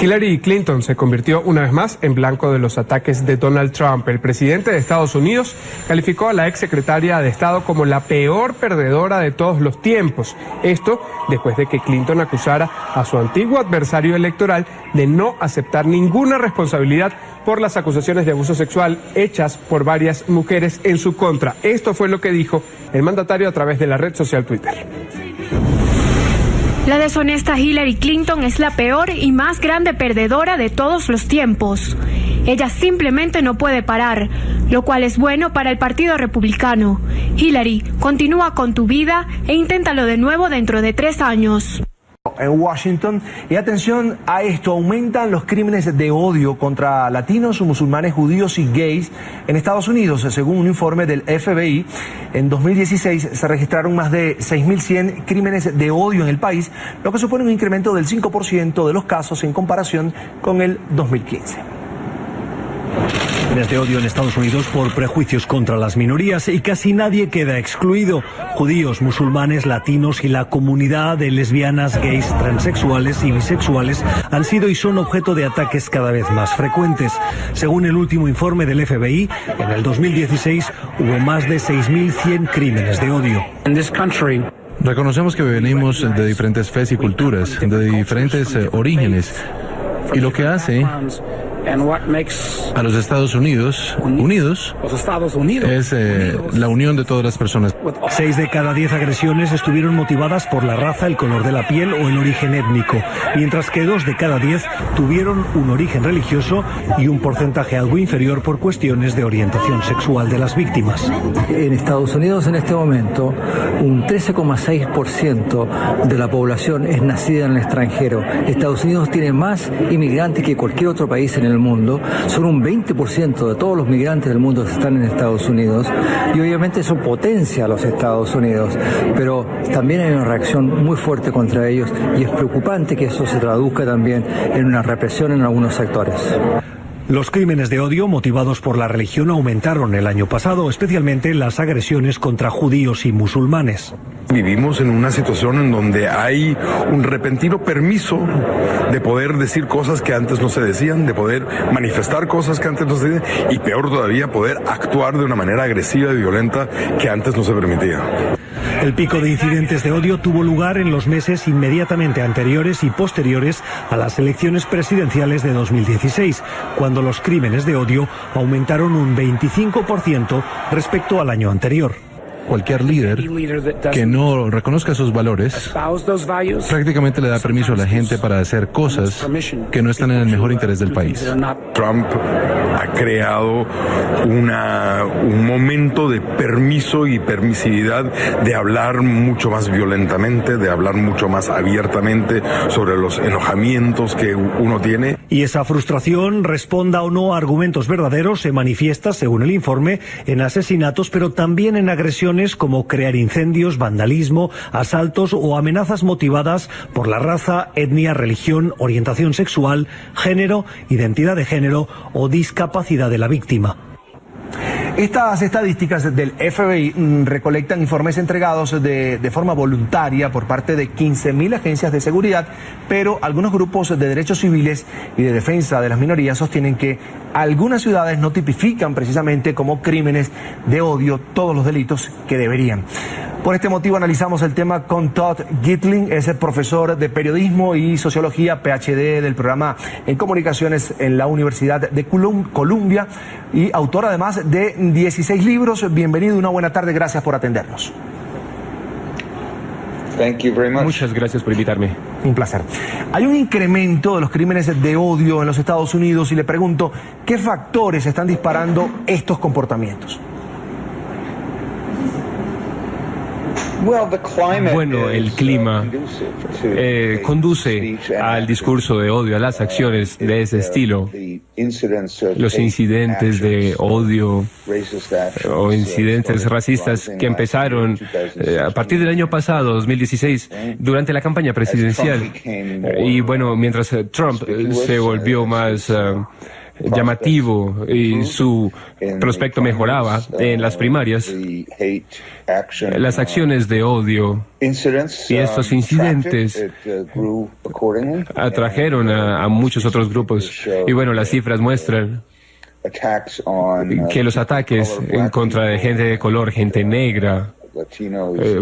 Hillary Clinton se convirtió una vez más en blanco de los ataques de Donald Trump. El presidente de Estados Unidos calificó a la exsecretaria de Estado como la peor perdedora de todos los tiempos. Esto después de que Clinton acusara a su antiguo adversario electoral de no aceptar ninguna responsabilidad por las acusaciones de abuso sexual hechas por varias mujeres en su contra. Esto fue lo que dijo el mandatario a través de la red social Twitter. La deshonesta Hillary Clinton es la peor y más grande perdedora de todos los tiempos. Ella simplemente no puede parar, lo cual es bueno para el Partido Republicano. Hillary, continúa con tu vida e inténtalo de nuevo dentro de 3 años. En Washington, y atención a esto, aumentan los crímenes de odio contra latinos, musulmanes, judíos y gays en Estados Unidos. Según un informe del FBI, en 2016 se registraron más de 6.100 crímenes de odio en el país, lo que supone un incremento del 5% de los casos en comparación con el 2015. De odio en Estados Unidos por prejuicios contra las minorías y casi nadie queda excluido. Judíos, musulmanes, latinos y la comunidad de lesbianas, gays, transexuales y bisexuales han sido y son objeto de ataques cada vez más frecuentes. Según el último informe del FBI, en el 2016 hubo más de 6.100 crímenes de odio. Reconocemos que venimos de diferentes fe y culturas, de diferentes orígenes, y lo que hace a los Estados Unidos unidos es la unión de todas las personas. 6 de cada 10 agresiones estuvieron motivadas por la raza, el color de la piel o el origen étnico, mientras que 2 de cada 10 tuvieron un origen religioso y un porcentaje algo inferior por cuestiones de orientación sexual de las víctimas. En Estados Unidos en este momento un 13,6% de la población es nacida en el extranjero. Estados Unidos tiene más inmigrantes que cualquier otro país en el mundo. Solo un 20% de todos los migrantes del mundo están en Estados Unidos y obviamente eso potencia a los Estados Unidos, pero también hay una reacción muy fuerte contra ellos y es preocupante que eso se traduzca también en una represión en algunos sectores. Los crímenes de odio motivados por la religión aumentaron el año pasado, especialmente las agresiones contra judíos y musulmanes. Vivimos en una situación en donde hay un repentino permiso de poder decir cosas que antes no se decían, de poder manifestar cosas que antes no se decían y peor todavía poder actuar de una manera agresiva y violenta que antes no se permitía. El pico de incidentes de odio tuvo lugar en los meses inmediatamente anteriores y posteriores a las elecciones presidenciales de 2016, cuando los crímenes de odio aumentaron un 25% respecto al año anterior. Cualquier líder que no reconozca sus valores prácticamente le da permiso a la gente para hacer cosas que no están en el mejor interés del país. Trump ha creado un momento de permiso y permisividad de hablar mucho más violentamente, de hablar mucho más abiertamente sobre los enojamientos que uno tiene. Y esa frustración, responda o no a argumentos verdaderos, se manifiesta, según el informe, en asesinatos, pero también en agresiones como crear incendios, vandalismo, asaltos o amenazas motivadas por la raza, etnia, religión, orientación sexual, género, identidad de género o discapacidad de la víctima. Estas estadísticas del FBI recolectan informes entregados de forma voluntaria por parte de 15.000 agencias de seguridad, pero algunos grupos de derechos civiles y de defensa de las minorías sostienen que algunas ciudades no tipifican precisamente como crímenes de odio todos los delitos que deberían. Por este motivo analizamos el tema con Todd Gitling, es el profesor de periodismo y sociología, PhD del programa en comunicaciones en la Universidad de Columbia y autor además de 16 libros. Bienvenido, una buena tarde, gracias por atendernos. Muchas gracias por invitarme. Un placer. Hay un incremento de los crímenes de odio en los Estados Unidos y le pregunto, ¿qué factores están disparando estos comportamientos? Bueno, el clima conduce al discurso de odio, a las acciones de ese estilo. Los incidentes de odio o incidentes racistas que empezaron a partir del año pasado, 2016, durante la campaña presidencial. Y bueno, mientras Trump se volvió más llamativo y su prospecto mejoraba en las primarias, las acciones de odio y estos incidentes atrajeron a muchos otros grupos. Y bueno, las cifras muestran que los ataques en contra de gente de color, gente negra,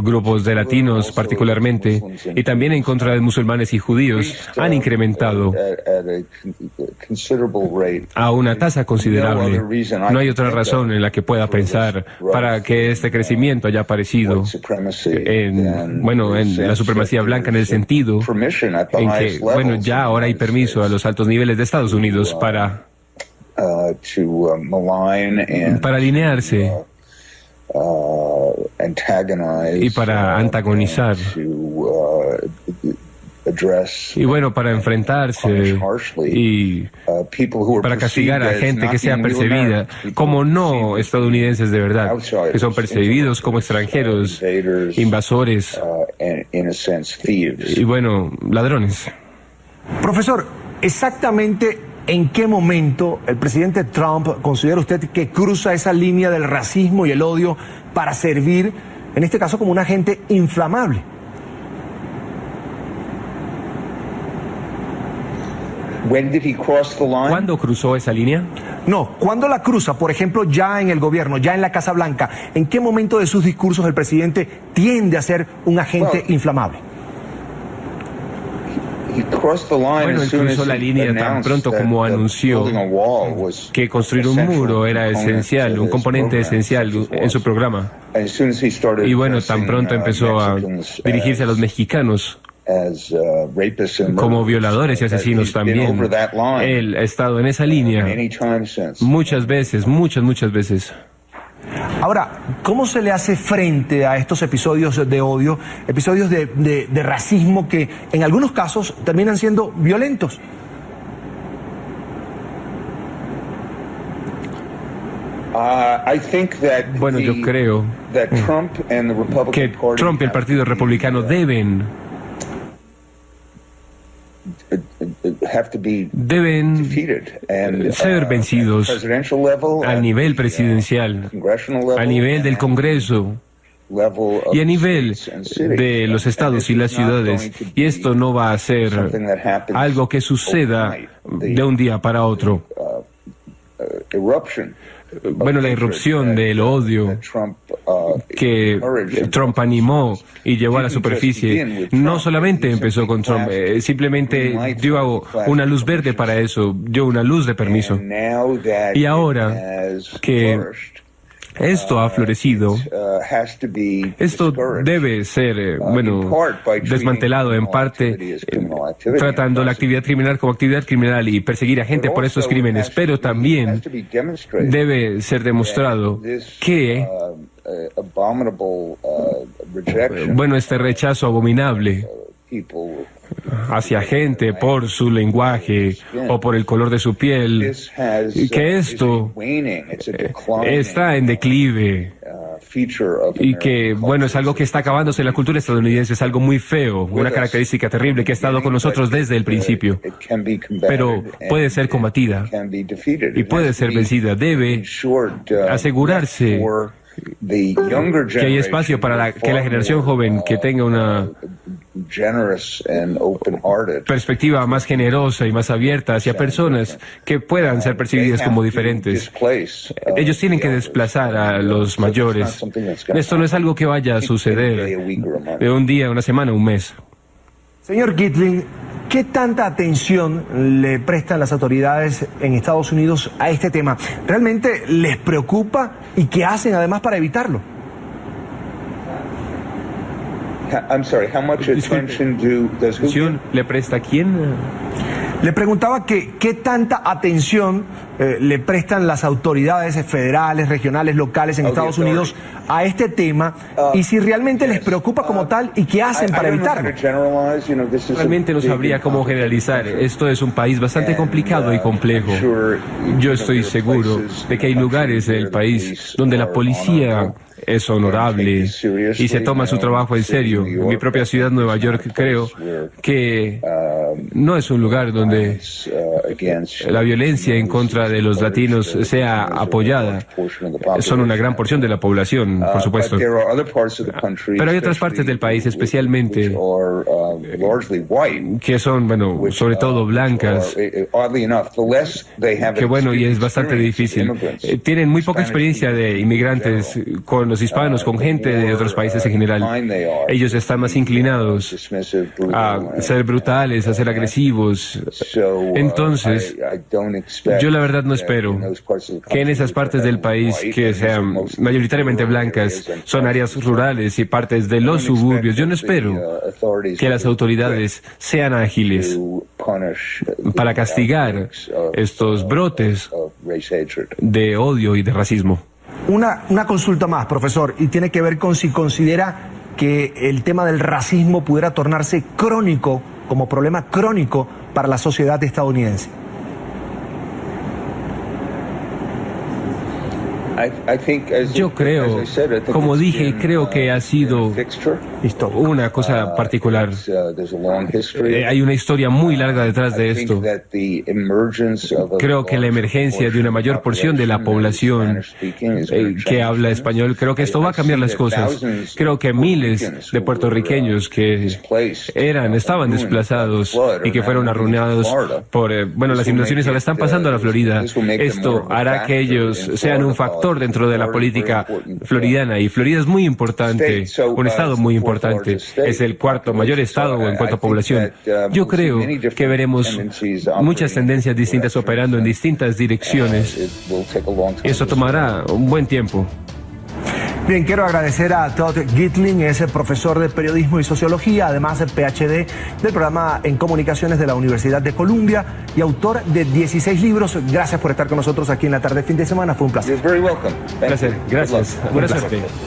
grupos de latinos particularmente, y también en contra de musulmanes y judíos, han incrementado a una tasa considerable. No hay otra razón en la que pueda pensar para que este crecimiento haya aparecido en la supremacía blanca, en el sentido en que, ya ahora hay permiso a los altos niveles de Estados Unidos para alinearse y para antagonizar y para enfrentarse y para castigar a gente que sea percibida como no estadounidenses de verdad, que son percibidos como extranjeros, invasores y ladrones. Profesor, exactamente ¿en qué momento el presidente Trump considera usted que cruza esa línea del racismo y el odio para servir, en este caso, como un agente inflamable? ¿Cuándo cruzó esa línea? No, ¿cuándo la cruza? Por ejemplo, ya en el gobierno, ya en la Casa Blanca. ¿En qué momento de sus discursos el presidente tiende a ser un agente inflamable? Él cruzó la línea tan pronto como anunció que construir un muro era esencial, un componente esencial en su programa. Y tan pronto empezó a dirigirse a los mexicanos como violadores y asesinos también. Él ha estado en esa línea muchas veces. Ahora, ¿cómo se le hace frente a estos episodios de odio, episodios de racismo que en algunos casos terminan siendo violentos? Yo creo que Trump y el Partido Republicano deben ser vencidos al nivel presidencial, a nivel del Congreso y a nivel de los estados y las ciudades. Y esto no va a ser algo que suceda de un día para otro. La irrupción del odio que Trump animó y llevó a la superficie no solamente empezó con Trump, simplemente dio una luz verde para eso, dio una luz de permiso. Y ahora que esto ha florecido, esto debe ser, desmantelado en parte, tratando la actividad criminal como actividad criminal y perseguir a gente por estos crímenes, pero también debe ser demostrado que, este rechazo abominable hacia gente por su lenguaje o por el color de su piel, que esto está en declive y que, es algo que está acabándose en la cultura estadounidense, es algo muy feo, una característica terrible que ha estado con nosotros desde el principio, pero puede ser combatida y puede ser vencida. Debe asegurarse que hay espacio para que la generación joven que tenga una perspectiva más generosa y más abierta hacia personas que puedan ser percibidas como diferentes. Ellos tienen que desplazar a los mayores. Esto no es algo que vaya a suceder de un día, una semana, un mes. Señor Gitling, ¿qué tanta atención le prestan las autoridades en Estados Unidos a este tema? ¿Realmente les preocupa y qué hacen además para evitarlo? ¿Atención le presta a quién? Le preguntaba que qué tanta atención le prestan las autoridades federales, regionales, locales en Estados Unidos a este tema y si realmente les preocupa como tal y qué hacen para evitarlo. Realmente no sabría cómo generalizar. Esto es un país bastante complicado y complejo. Yo estoy seguro de que hay lugares del país donde la policía es honorable y se toma su trabajo en serio. En mi propia ciudad, Nueva York, creo que no es un lugar donde la violencia en contra de los latinos sea apoyada. Son una gran porción de la población, por supuesto. Pero hay otras partes del país, especialmente, que son, bueno, sobre todo blancas, que bueno, y es bastante difícil. Tienen muy poca experiencia de inmigrantes con los hispanos, con gente de otros países en general. Ellos están más inclinados a ser brutales, a ser agresivos. Entonces, yo la verdad no espero que en esas partes del país que sean mayoritariamente blancas, son áreas rurales y partes de los suburbios, yo no espero que las autoridades sean ágiles para castigar estos brotes de odio y de racismo. Una consulta más, profesor, y tiene que ver con si considera que el tema del racismo pudiera tornarse crónico, como problema crónico para la sociedad estadounidense. Yo creo, como dije, creo que ha sido una cosa particular. Hay una historia muy larga detrás de esto. Creo que la emergencia de una mayor porción de la población que habla español, creo que esto va a cambiar las cosas. Creo que miles de puertorriqueños que estaban desplazados y que fueron arruinados por, las inundaciones ahora están pasando a la Florida. Esto hará que ellos sean un factor dentro de la política floridana, y Florida es muy importante, un estado muy importante, es el cuarto mayor estado en cuanto a población. Yo creo que veremos muchas tendencias distintas operando en distintas direcciones. Eso tomará un buen tiempo. Bien, quiero agradecer a Todd Gitling, es profesor de periodismo y sociología, además PhD del programa en comunicaciones de la Universidad de Columbia y autor de 16 libros. Gracias por estar con nosotros aquí en la tarde fin de semana, fue un placer. Placer, gracias. Buena suerte.